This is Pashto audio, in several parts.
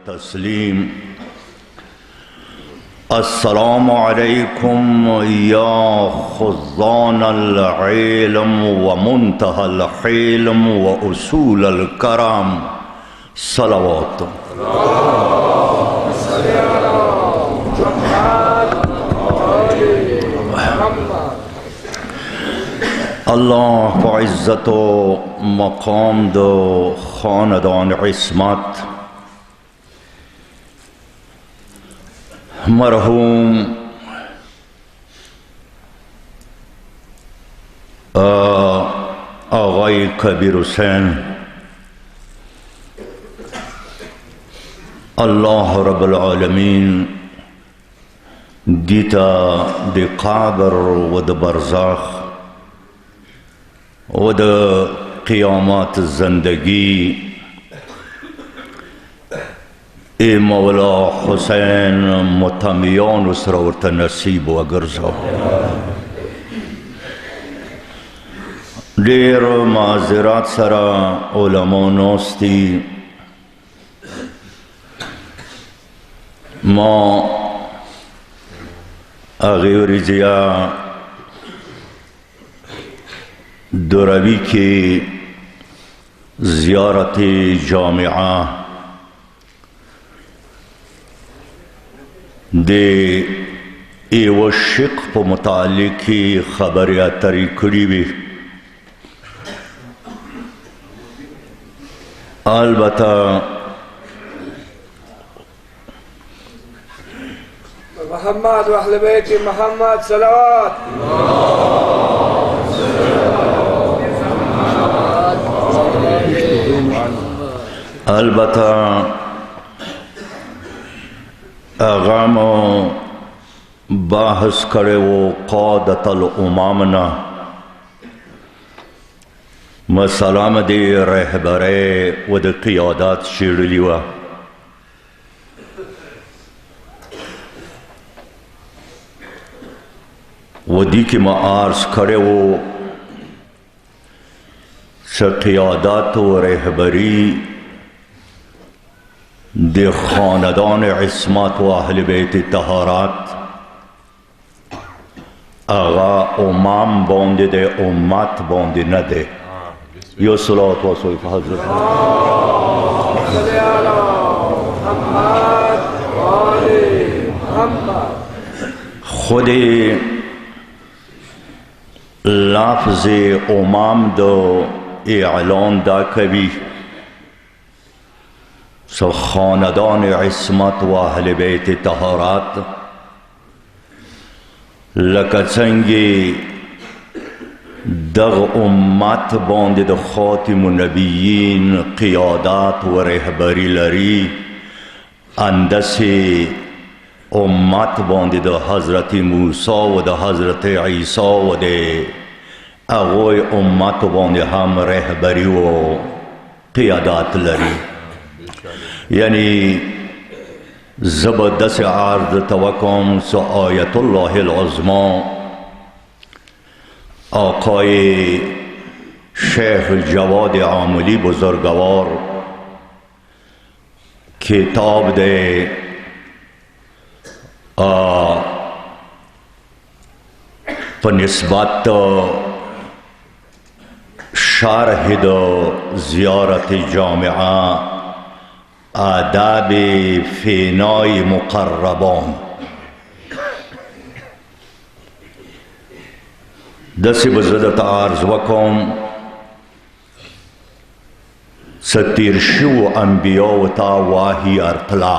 तस्लीम। अस्सलामु अलैकुम या खुज़ानल इल्म व मुंतहल हिल्म व उसूलल करम। सलावत। अल्लाह को इज़्ज़त व मकाम दो, खानदान इस्मत। मरहूम आग़ाई कबीर हुसैन अल्लाह रब्बुल आलमीन दीता दे क़ब्र व द बरज़ख व द क़ियामत ज़िंदगी ए मौला हुसैन मुतमियान उसरवत नसीब व गर्ज़ो। देर माज़रात सरा उलमा नोस्ती मा अगेरिजिया दुरवी की ज़ियारत जामिआ दे एव शिक पर मुतालिक की खबर या तरी कड़ी भी अलबत्ता मोहम्मद व अहले बैत मोहम्मद सलावत। अलबत्ता आगाम बाहस करे वो क़ादतल उमामना मसलाम दे रहबरे वद क़ियादत शिरलिवा वदी की मार्स करे वो क़ियादत व रहबरी दे खानदान इस्मत व अहले बैत तहारत आगा उमाम बोंदे दे उम्मत बोंदे न दे यो सलात व सलाम हज़रत खुदे लफ्ज़ उमाम दो एलान दा कभी सो खानदान इस्मत व अहले बैत तहारत लकचंगे दग उम्मत बोंदे द खातिमुन नबिय्यीन क़ियादत व रहबरी लरी अंदसे उम्मत बोंदे द हज़रत मूसा व द हज़रत ईसा व दे अगोय उम्मत बोंदे हम रहबरी व क़ियादत लरी यानी ज़बरदस्त आर्ज़ तवक्कुम सो आयतुल्लाहिल उज़्मा आक़ाए शेख जवाद आमली बुज़ुर्गवार किताब दे पनिस्बत शारहिद ज़ियारत जामिआ आदाब फ़िनाई मुक़र्रबान दस बज़दत आर्ज़ वक़म सतीरशु अम्बिया वता वाही अरतला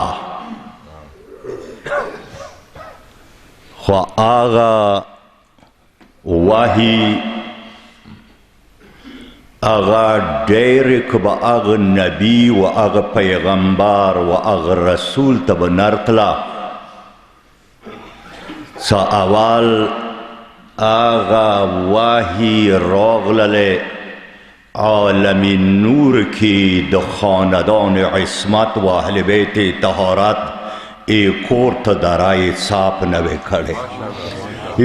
ख्वा आगा वाही आगा डेरिक ब आग नबी व आग पैगम्बर व आग रसूल तब नरतला सा अवाल आगा वाही रोगलले आलमी नूर की द खानदान इस्मत व अहले बैत तहारत एक और तदराए साफ नवे खड़े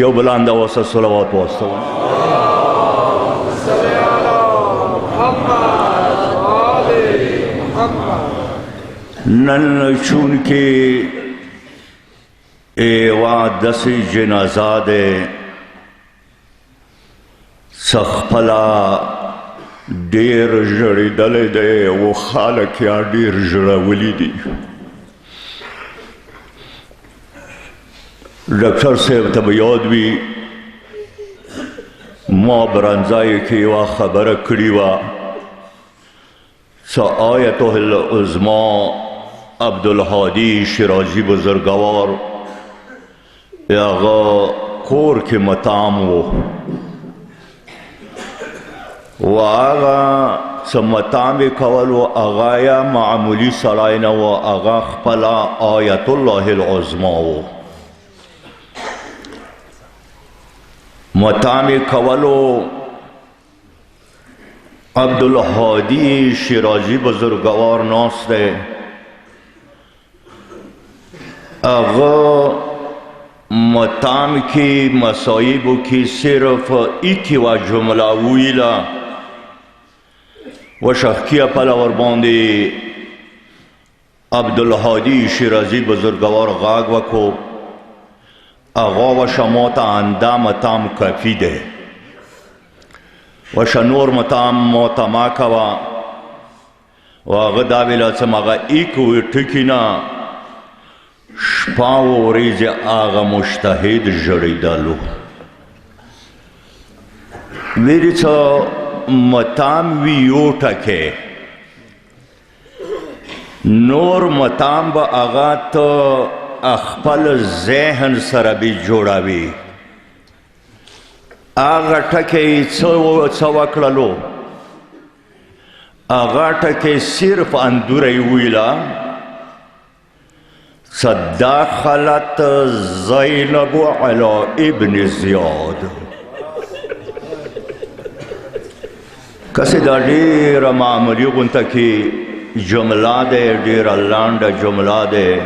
यो बुलंद व सलावत व सलाम نن چون که ایوا دسی جنازه ده سخپلا دیر جړېدلی دی او خلک یا ډېر ژړولي دي. ډاکټر صاحب ته به یاد وي ما برنځای کې یوه خبره کړې وه څه آیته العظما عبدالهادي شیرازي بزرګوار هغه کور کې متام و و هغه څه متام یې کول و هغه یا معمولي سړی نه و هغه خپله آیت الله العظما و متام یې کولو عبدالهادي شیرازي بزرګوار ناست دی هغه متام کی مسائبو کی صرف ایکی و جمله ویلا و شخکیه پلا وربانده عبدالهادي شیرازي بزرگوار غاگ وکو اغا و شماتا انده متام کافی ده و شنور متام موتما کوا و اغا داویلا چم اغا ایکو ٹکی نا شپا و ریز آغا مجتهد جړېدلو ویری څه متام وی یو ټکی نور متام به آغا ته خپل ذهن سره به جوړوي آغا ټکی څه وکړلو آغا ټکی صرف اندوری ویلا دخلت زینب علی ابن زیاد کسی دا ډیر معمولی غونته کې جمله ده ډیره لنډه جمله ده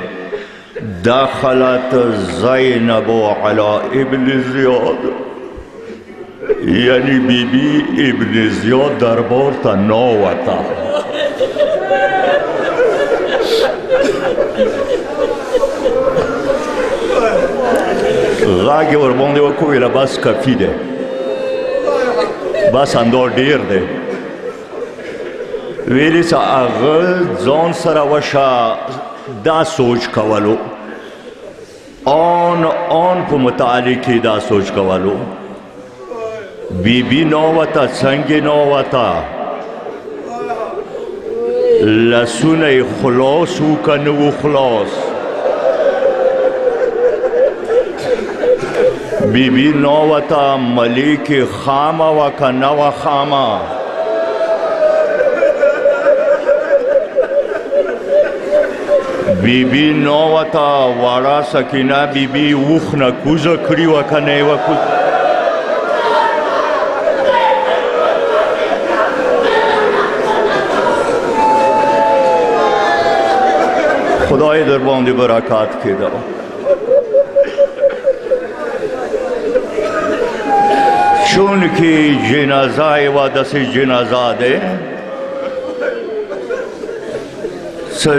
دخلت زینب علی ابن زیاد یعنی بی بی ابن زیاد دربار ته ناوته غاگی وربانده وکو ویلا بس کافی ده بس اندار دیر ده ویلی سا اغل ځان سره وشا دا سوچ کولو آن په متعلقی دا سوچ کولو بی بی نووتا څنګه نووتا لسونه خلاص و کنو خلاص بی بی نووتا ملیک خاما و کنو خاما بی بی نووتا وارا سکینه بی بی وخ نکوزه کری و کنه و کوز خدای در باندې برکات کده چون که جنازه و دست جنازه ده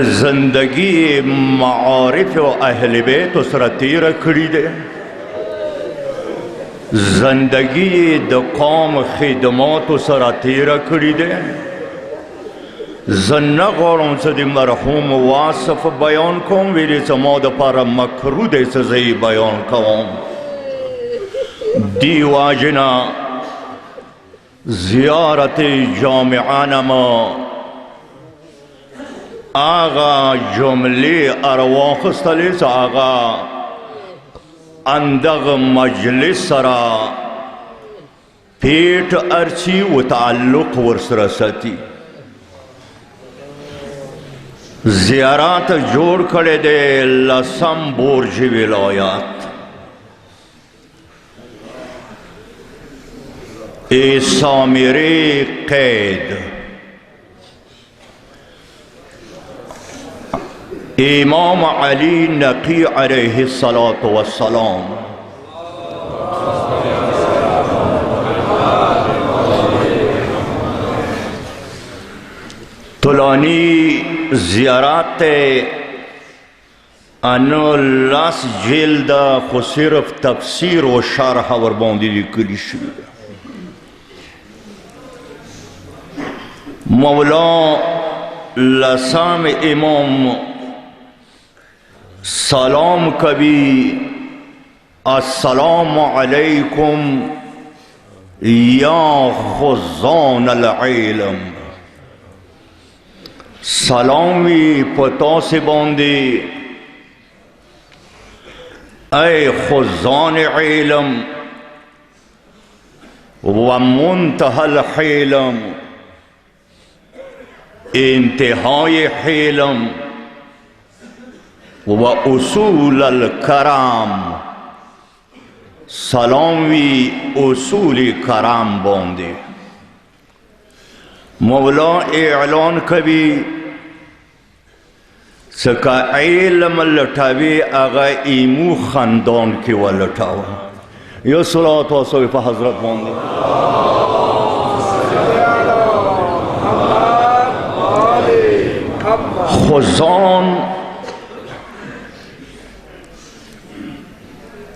زندگی معارف و اهل بیت سره تیره کړی ده زندگی د قوم خدمات سره تیره کړی ده زه نه غواړم چې د مرحوم واصف بیان کوم ویلې چې ما دپاره مکروه دی چې زه یې بیان کوم دی واجنا زیارت جامعه نما آغا جملی ارواخستلی چې آغا اندغ مجلس سرا پیٹ ارچی و تعلق ورسره ساتي زیارات جوړ کړي د لسم برج ولایت سامری قید امام علی نقی علیه الصلاة والسلام طولانی زیارات انو لاس جلد خو صرف تفسیر و شرح ورباندې لیکلي شوي ده. مولا لسام امام سلام کبھی السلام علیکم یا خزان العلم. سلامی پتا سے باندے اے خزان علم ومنتهى الحلم، انتہائی حلم و اصول الکرام. سلامی اصول کرام باندے مولا اعلان کبھی سکا علم لٹاوی اغا ایمو خاندان کی ولٹاوا. یا صلاة و سلام پا حضرت باندے. خزان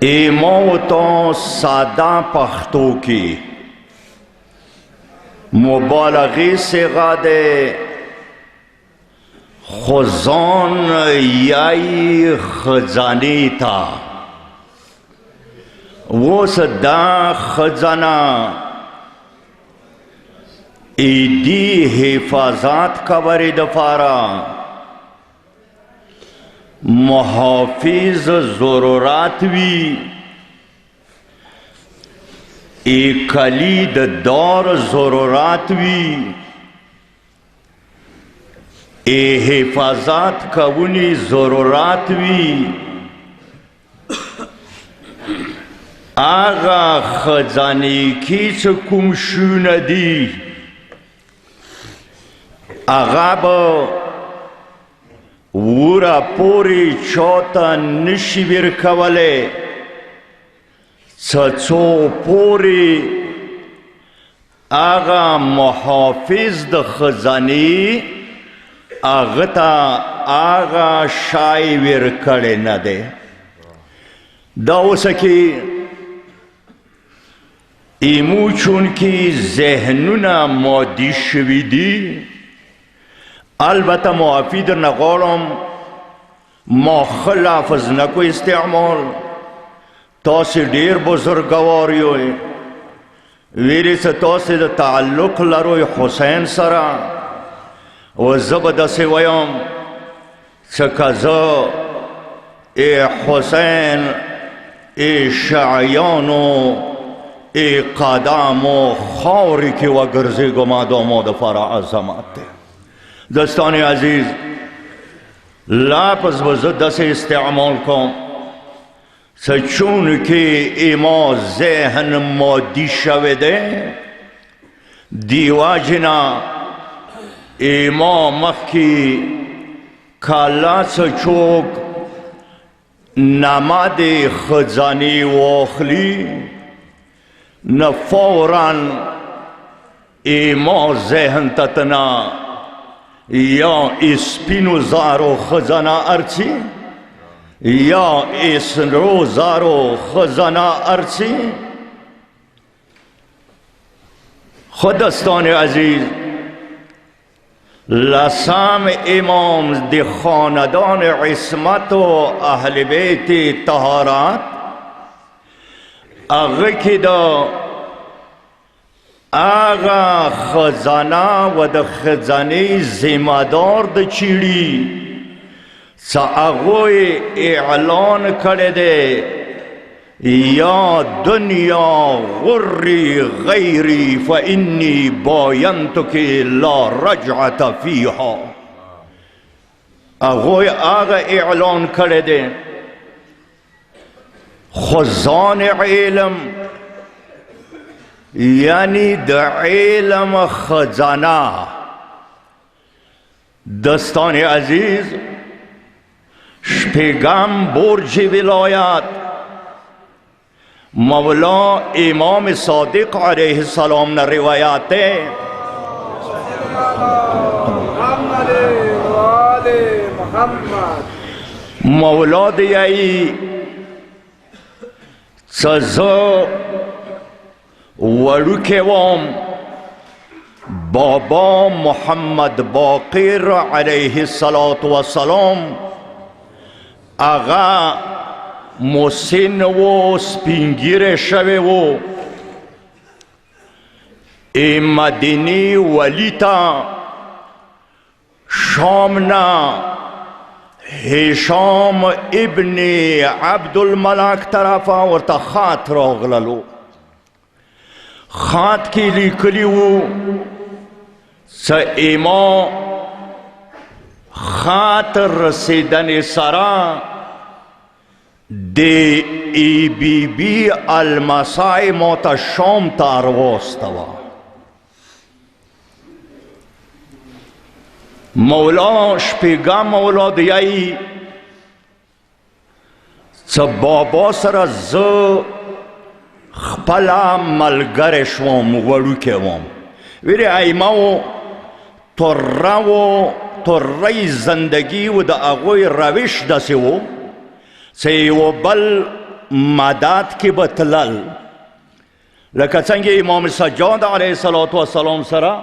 ایموتا سادہ پختو کی مبالغی سے غادے خزان یائی خزانی تا. وہ صدا خزانہ ایدی حفاظات کبر دفارا محافظ ضرورات وی ای کلید دار ضرورات وی ای حفاظات کونی ضرورات وی آغا خزانی کی چکم شون دی آغا با ورا پوری چوتا نشیبیر کولے چچو پوری آغا محافظ د خزانی آغتا آغا شای ویر کڑے ندے. داو سکی ایمو چون کی ذہنونا مادی شوی دی البته معافی در نغارم ما خلافز نکو استعمال تاسی دیر بزرگواریوی ویری سے تاسی دا تعلق لروی حسین سرا و زبد سی ویم چکزا ای حسین ای شعیانو ای قدامو خاوری کی و گرزی گما داماد فرا عظمت ده. دوستان عزیز لفظ وزد سے استعمال کن چون کہ ایما ذہن مادی شویده دیواجنا ایما مخی کالا چوک نماد خزانی واخلی نفورا ایما ذہن تتنا یا اسپینو زارو خزانہ ارچی یا اسنرو زارو خزانہ ارچی. خدستان عزیز لسام امام دی خاندان عصمت و اہل بیت طہارات اغکی دا آغا خزانہ و دا خزانی زمادار دا چیڑی سا اغوی اعلان کرده یا دنیا غری غیری فإنی باینتو که لا رجعت فیها. اغوی آغا اعلان کرده خزان علم یعنی دا علم خزانہ. دستان عزیز شپیگم برج ولایت مولا امام صادق علیہ السلام نے روایات ہے محمد مولا دیایی سزا وڑوکے وام بابا محمد باقر علیه السلام اغا مسن و سپینگیر شوه و ای مدینی ولیتا شامنا هشام ابن عبدالملک طرفا ورطا خط راغللو خط کی لیکلیو سا ایما خط رسیدن سرا دی ای بی بی المسای موتا شام تا ارواستوا مولا شپیگا مولا دیایی چه بابا سر ز خپلا ملگرش وام وڑوکے وام ویری ایماو ترئی زندگی و دا اغوی روش دسی و چه و بل مدد کی بتلل لکه څنګه امام سجاد علیه السلام سره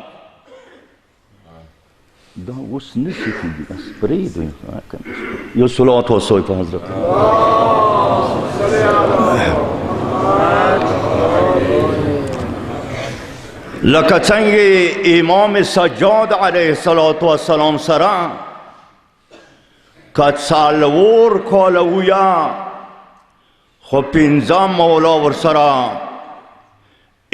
دا اوس نشي کېږي بس پرېږدئ یو صلوات وسوئ په حضرت لکه څنګه امام سجاد علیه السلام سره که څلور کاله ویا خو پنځه مولا ورسره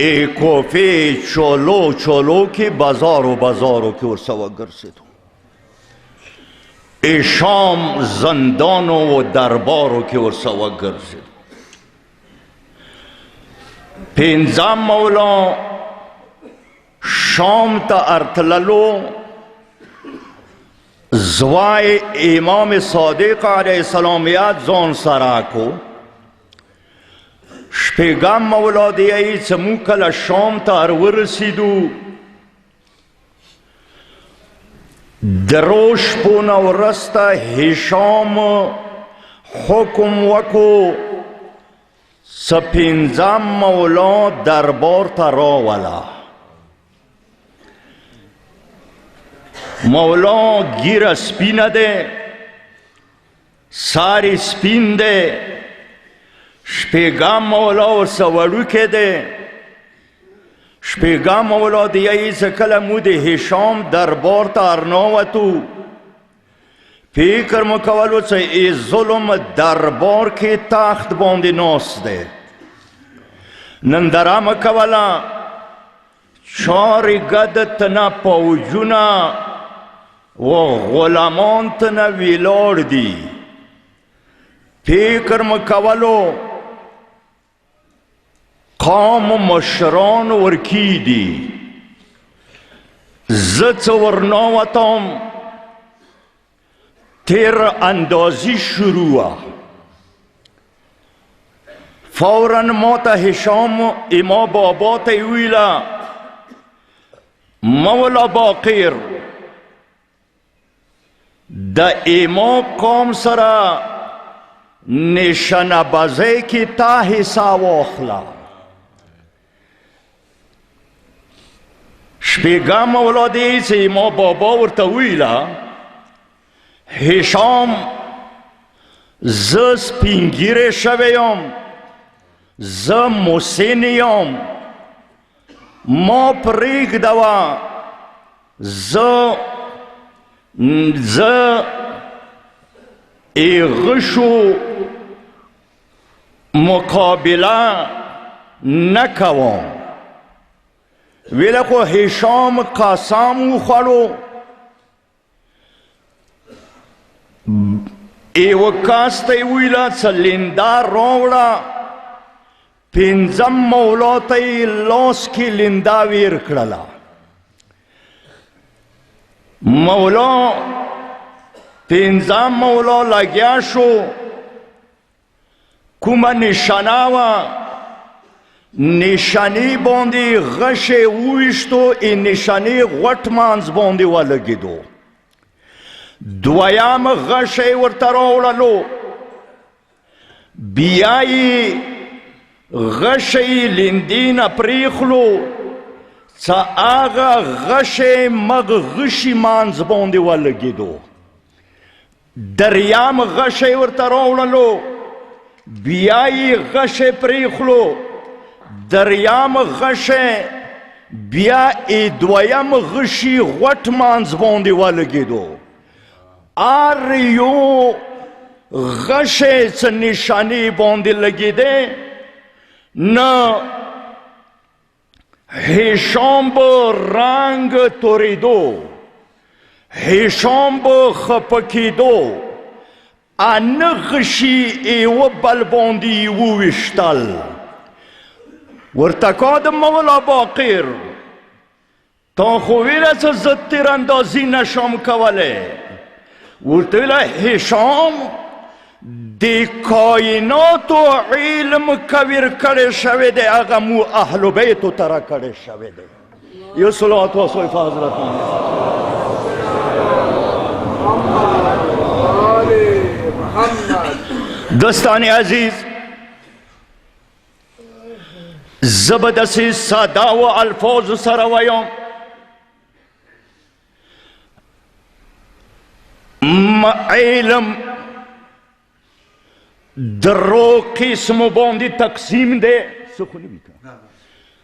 ای کوفی چولو کی بازارو کی ورسوا گرسیدو ای شام زندانو و دربارو کی ورسوا گرسیدو پینزم مولا شام تا ارتللو زوای امام صادق علیه السلامیت زون سراکو شپیگم مولا دیایی چه مو کل شام تا ورسیدو دروش پونا و رستا هشام حکم وکو سپینزم مولا دربار تا راولا مولا گیر سپین ده ساری سپین ده شپیگم مولا ورسا وڑوکے دے شپیگم مولا دیایی زکل مود هشام دربار تا ارناوتو فکر مکولو چه ای ظلم دربار کی تخت باندی ناس دے نندرا مکولا چاری گد تنا پوجونا و غلامان تنا ویلار دی فکر مکولو قام مشران ورکی دی زد ورناوتام تیر اندازی شروع فوراً موتا هشام اما بابا تیویلا مولا باقر دا اما قوم سرا نشان بازه کی تا حسا واخلا شپیگم مولا دیسی ما بابا ورطویلا هشام ز سپینگیر شویم ز مسینیم ما پریگ دوا ز غشو مقابله نکوام ویله خو هشام قسم وخوړو ایو کاس ته ویله څه لنده راوړه پنځم مولا ته یې لاس کې لنده ویر کړله مولا پنځم مولا لګیا شو کومه نشانه وه نشانی باندې غش ویشتو ای نشانی غټ مانز باندې ولګیدو دویم غشی ورته راوړلو، بیا یې غشی لیندې نه پرېښلو، څه هغه غشی مغ غشي مانځ باندې ولګېدو. دریم غشی ورته راوړلو، بیا یې غشی پرېښلو، دریم غشی بیا یې دویم غشي غوټ مانځ باندې ولګېدو. هر یو غشی څه نشانې باندې لګېدی، نه هشام به رنگ توریدو، هشام به خفه کېدو، نه غشي یوه بل باندې وویشتل. ورته کا د مولا باقر تا خو ویله څه زه تیراندازي نشم کولی. ورته ویله هشام د کائناتو علم کویر کړی شوی دی، هغه مو اهل بیتو ته را کړی شوی دی. یو صلوات واسوی په حضرت دوستان عزیز، زه به داسې ساده و الفاظو سره ویم، علم درو قسمو باندې تقسیم دی.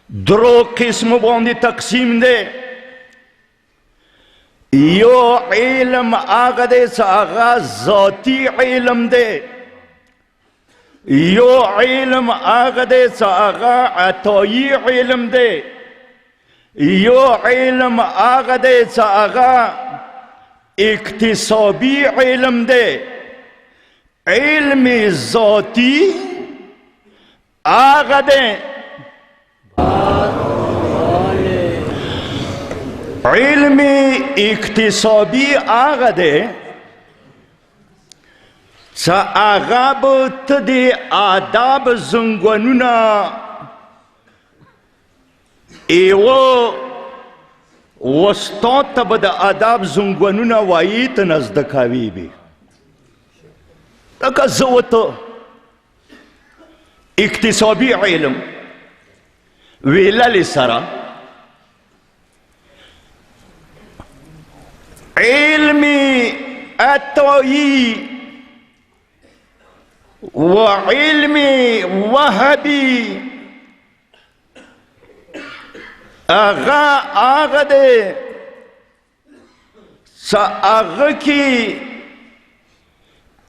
درو قسمو باندې تقسیم دی. یو علم هغه دی چې هغه ذاتي علم دی، یو علم هغه دی چې هغه عطایي علم دی، یو علم هغه دی چې هغه اکتسابی علم دی. علم ذاتی هغه دی، علم اکتسابی هغه دی چې هغه به ته د آداب زنګونونه یوه استاد ته به د آداب زنګونونه وایي، ته نه زده کوي به. لکه زه ورته اکتسابي علم ویللې سره علم عطایي و علم وهبي هغه دی چې هغه کې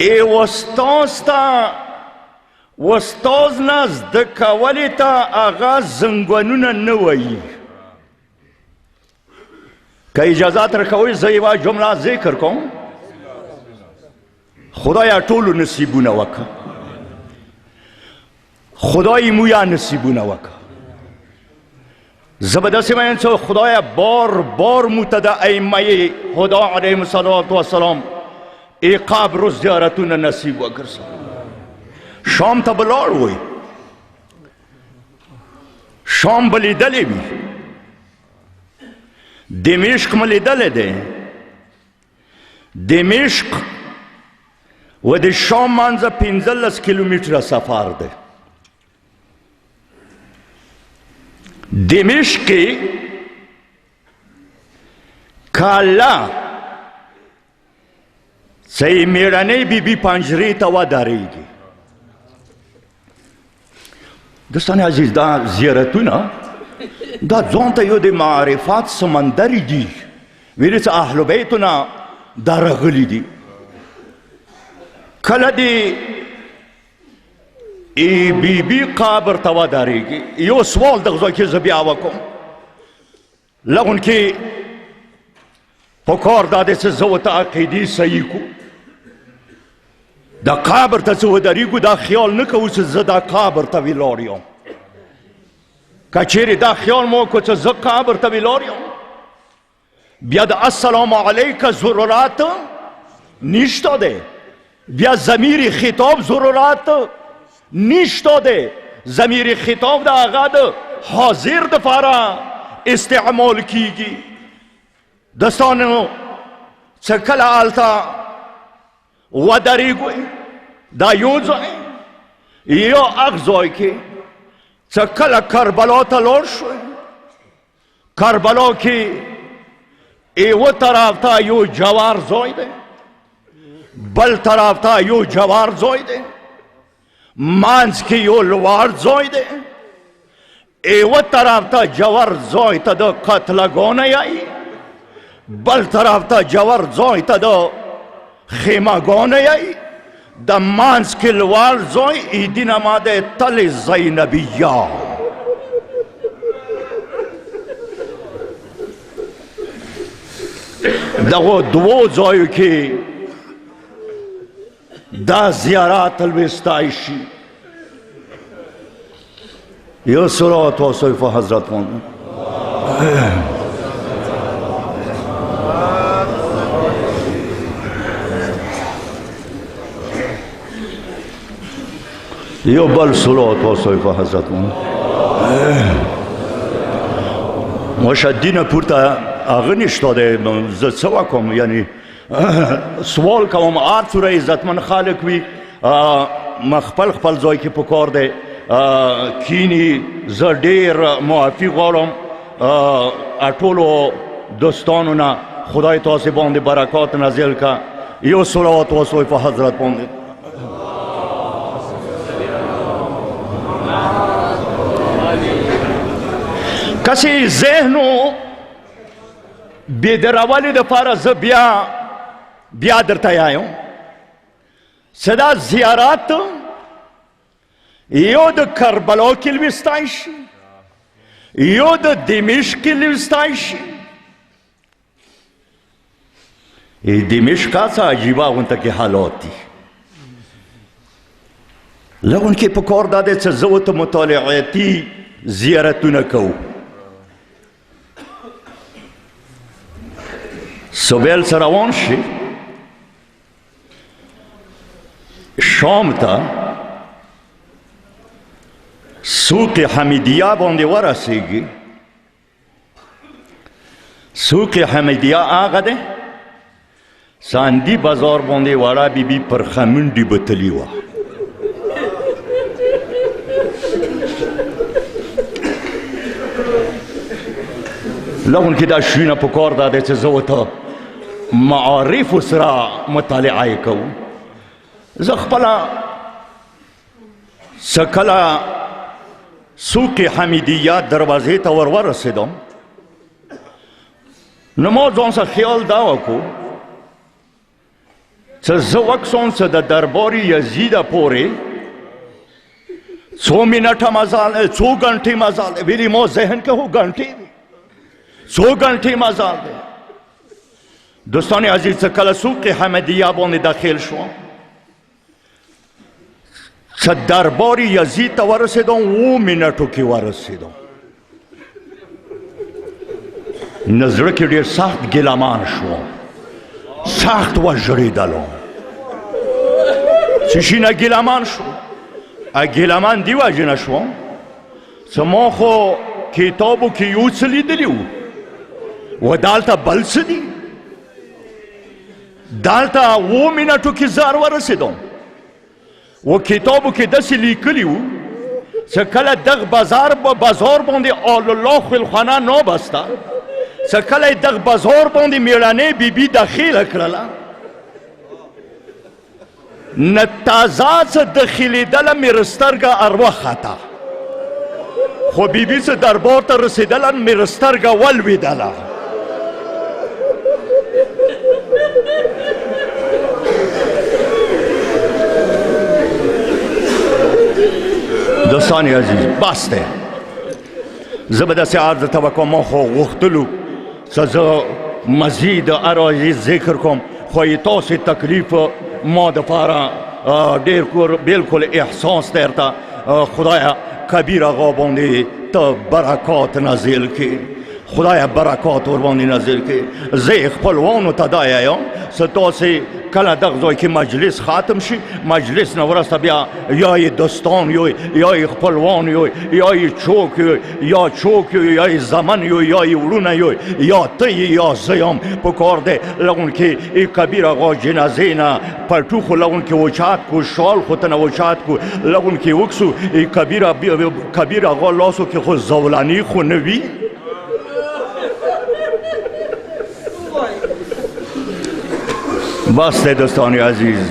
استاذ ته استاذ نه زده کولې ته هغه زنګونونه نه وایي. که اجازات راکوئ زه یوه جمله ذکر کوم. خدایا ټولو نصیبونه وکړه، خدای مو یا نصیبونه وکړه. زه به داسې وایم چې خدایا بار بار مو ته د ائمه هدا علیهم السلام قبر زیارتونه نصیب وګرځه. شام ته به لاړ وئ، شام به لیدلی وي، دمشق مې لیدلی دی. دمشق و د شام منځه 15 کیلومتره سفر دی. دمشق کې کاله چې میړنۍ بیبي پنجرې ته ودرېږي. دوستان عزیز، دا زیارتونه دا ځان ته یو د معرفت سمندر دي. ویلې چې اهل بیتونه دا راغلي دي. کله د بیبي قبر ته ودرېږي، یو سوال دغه ځای کې زه بیا وکړم. لغون کې پکار دا دی چې زه ورته عقیدې صحیح کړو. دا قبر ته چې ودرېږو دا خیال نه کوو چې زه دا قبر ته ولاړ یم. که چیرې دا خیال مو وکړو چې زه قبر ته ولاړ یم، بیا د السلام علیکه ضرورت نشته دی، بیا ضمیر خطاب ضرورت نشته دی. ضمیر خطاب د هغه د حاضر دپاره استعمال کیږي. دوستانو څه کله هلته ودرېږو دا یو ځای یو هغ ځای کې څه کله کربلا ته لاړ شوی کربلا کې یوه طرف ته یو جوار ځای دی بل طرف ته یو جوار ځای دی منځ کې یو لوړ ځای دی یوه طرف ته جوار ځای ته د قتلګانه یایي بل طرف ته جوار ځای ته د خیمهګانه یایي د منځ کې لوړ ځای ایدي نما دی تل زینبیه دغو دوو ځایو کې دا زیارات الوسطی شي یو صلوات واسطی په حضرت باندې یو بل صلوات واسطی په حضرت باندې مشدینه پورته هغه نشته دی زه څه وکړم یعنی سوال کوم هر څومره عزتمن خلک وي خپل خپل ځای کې پکار دی کینی زه ډېر معافي غواړم ټولو دوستانو نه خدای تاسې باندې برکات نازل که یو صلوات واسطی په حضرت باندې کسی ذهنو بیدرولې دپاره زه بیا درته یایم چې دا زیارت یو د کربلا کې لوستی شي یو د دمشق کې لوستی شي دمشق څه عجیبه غونته کې حالات دي لغون کې پکار دا دی چې زه ورته مطالعاتي زیارتونه کوو سویل سره روان شي شام ته سوق حمیدیه باندې ورسیږي سوق حمیدیه هغه دی ساندی بازار باندې وړه بیبي پر خمنډي بتلي وه لغون کې دا شوینه پکار دا دی چې زه ورته معارفو سره مطالعه یې کوو زه خپله څه کله سوق حمیدیه دروازې ته ورسېدم نو ما ځان سره خیال دا وکړو چې زه وکسم چې د دربار یزیده پورې څو منټه مزال دی څو ګنټې مزال دی ویلي ما ذهن کې هو ګنټې دی څو ګنټې مزال دی دوستان عزیز چې کله سوق حمیدیه باندې داخل شوم چې دربار یزید ته ورسېدم 7 منټو کې ورسېدم نو زړه کې ډېر سخت ګیلمان شوم سخت وژړېدلم چې شي نه ګیلمان شوم ګیلمان دې وجې نه شوم چې ما خو کتابو کې یو څه لیدلي وو و دالته بل څه دي دالته 7 منټو کې زار ورسېدم و کتابو کې داسې لیکلي وو چې کله دغه بازار باندې آل الله خلخانه نابسته چې کله یې دغه بازار باندې مېړنۍ بیبي داخله کړله نه تازه څه داخلېدله مې سترګه اروخته خو بیبي څه دربار ته رسېدله مې سترګه ولوېدله دوستان عزیز بس دی زه به داسې عرض ته وکړم ما خو غوښتلو چې زه مزید هر ذکر کوم خو یې تاسې تکلیف ما دپاره ډېر بلکل احساس درته خدایه کبیر آقا باندې ته برکات نازل کړي خدای برکات ور باندې نازل کړي. زه خپلوانو ته دا یم څه تاسې کله دغه ځای کې مجلس ختم شي، مجلس نه وروسته بیا یا یې دوستان یو یا یې خپلوان یو یا یې چوک یو یا چوک یو یا یې زمن یو یا یې وروڼه یو یا ته یې یا زه یم. پکار دی لغون کې ای کبیر آقا جنازې نه پټو خو لغون کې اوچات کو، شال خو ته نه اوچات کو، لغون کې وکسو ای کبیر آقا لاسو کې خو زولانی خو نه وي. بس ہے دوستان عزیز.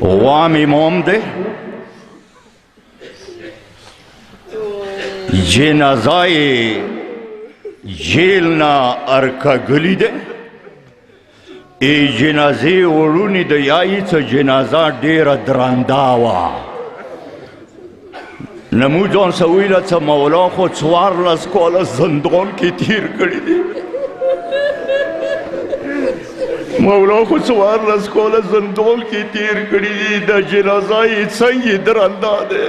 وام امام دے جنازای جیل نا ارکگلی دے ای جنازی ورونی دے یایی چا جنازا دیر درنداوا نموجان سویلا چا مولا خود سوار لسکوالا زندان کی تیر کری دی. مولا خود سوار لسکوالا زندان کی تیر کری دی. دا جنازای سنگی درندا دے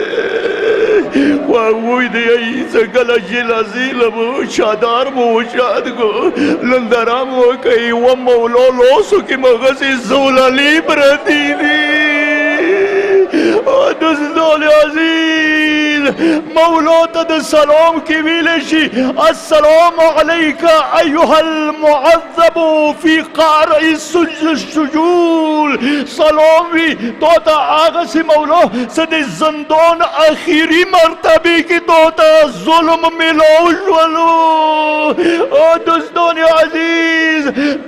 واغوی دی ایسا کلا جنازی لبو شادار مو شاد کو لندرام وکی و مولا لوسو کی مغسی زولالی برتی دی. دوستان عزیز مولا تا سلام کی ویلشی السلام علیکا ایوها المعذب فی قعر السجول. سلام وی تو تا آغا سی مولا سد زندان اخیری مرتبی کی تو تا ظلم ملو شولو. دوستان عزیز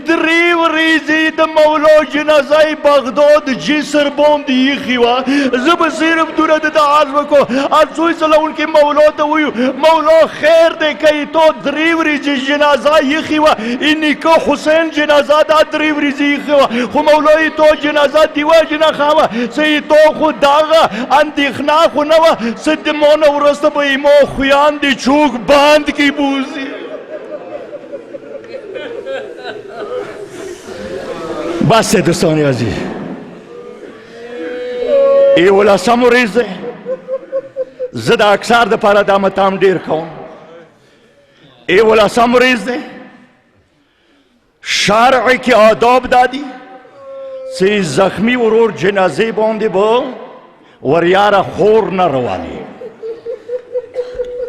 دریو ریزی دا مولا جنازای بغداد جسر بوندی خیوا زب صرف دورت دا عزم کو ارزوی صلی ان کے مولا تا ہوئی مولا خیر دے کئی تو دریو ریزی جنازہ یخی و انی کو حسین جنازہ دا دریو ریزی یخی و خو مولای تو جنازہ دیوا جنا خواہ سی تو خود داغا اندیخنا خو نوا سد مونا ورست با ایمو خویان دی چوک باند کی بوزی. بس دوستان عزیز ای ولا سموریز ده زد اکثر ده پارا دامتام دیر کون. ای ولا سموریز ده شرعی که آداب دادی سی زخمی ورور جنازه بانده با وریار خور نروانی.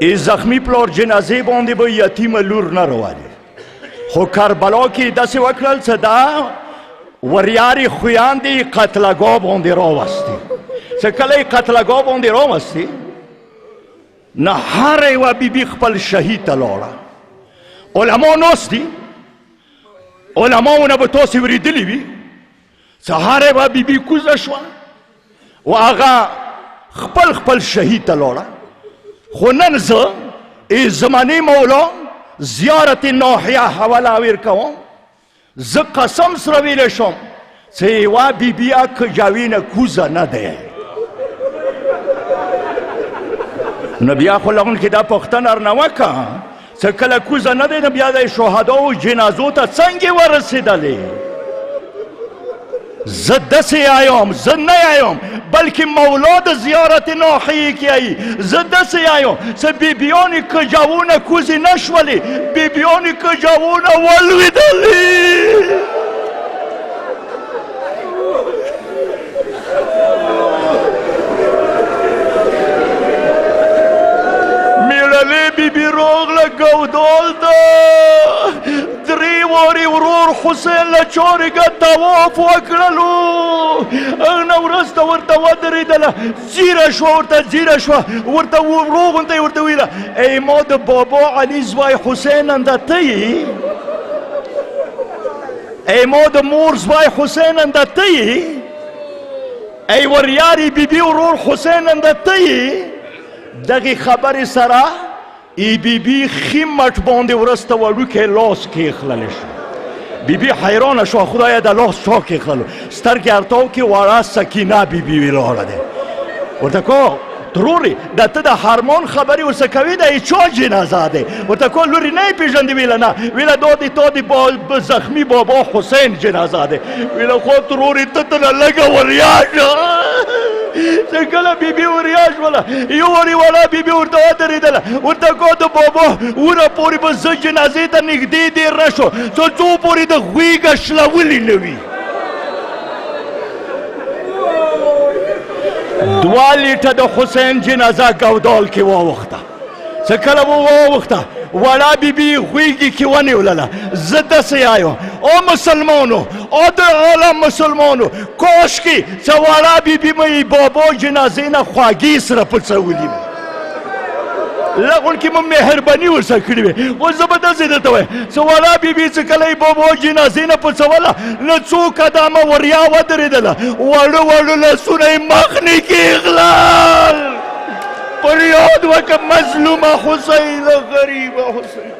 ای زخمی پلار جنازه بانده با یتیم لور نروانی. خو کربلا که دست وکرل صدا وریاری خویان دی قتلگاه بانده را وستی. سکلی قتلگاه بانده را وستی نه هر و بی بی خپل شهید تلارا. علما ناستی علما اونا به تاسی وریدلی بی سهر و بی بی کوزشوا و آغا خپل شهید تلارا. خونن زا ای زمانی مولا زیارت ناحیه حوالا ویر کوام ز قسم سرویل شم سیوا بی بیا کجاوین کوزا نده. نبیا خلقون که دا پختن ارنوکا سکل کوزا نده نبیا دا شهدا و جنازو تا سنگی ورسیدلی. زد دسی آیام زد نی آیام بلکه مولاد زیارت ناحیه کی آئی زد دسی آیام سه بیبیانی کجاوون کوزی نشولی بیبیانی کجاوون ولویدلی. میرلی بی بی روغ لگودال دا دری واری ورور حسین لچاری گا تواف وکرلو اغنا ورستا ورطا ودری دلا زیره شوا ورطا زیره شوا ورطا روغ انتا ورطا ویلا ای ما دا بابا علی زوای حسین اندا تی ای ما دا مور زوای حسین اندا تی ای وریاری بی بی ورور حسین اندا تی دغی خبر سرا ای بی بی خیمت بانده ورست ولو که لاس که اخلالش بی بی حیران شو خدای دا لاس چا که اخلالو ستر گرتاو که وارا سکینه بی بی ویلا رده ورده که تروری دا تا دا هرمان خبری ورسکوی دا ای چا جنازه ده ورده که لوری نی پیشنده ویلا نه ویلا دادی تا دی زخمی بابا حسین جنازه ده ویلا خود تروری تا تا لگا وریاجا چې کله بیبي وریا شوله یو ورې والا بیبي ورته ودرېدله ورته کو د بابا وره پورې به زه جنازې ته نږدې ډېر نه شو څو پورې د غویږه شلولې نه وي 2 لیټه د حسین جنازه ګودال کې واوښته چې کله واوښته وړه بیبي غویږي کې ونیولله زه داسې آیم او مسلمانو او د عالم مسلمانو کاشکې چې وړه بیبي مې بابا جنازې نه خواږې سره پڅولي لغون کې مو مهرباني ورسره کړې وې اوس زه به داسې درته وایم چې وړه بیبي چې کله یې بابا جنازې نه پڅوله نو څو قدمه وریا ودرېدله وړو وړو لاسونه یې مخنې کېغلل فریاد وکړه مظلومه حسین غریبه حسین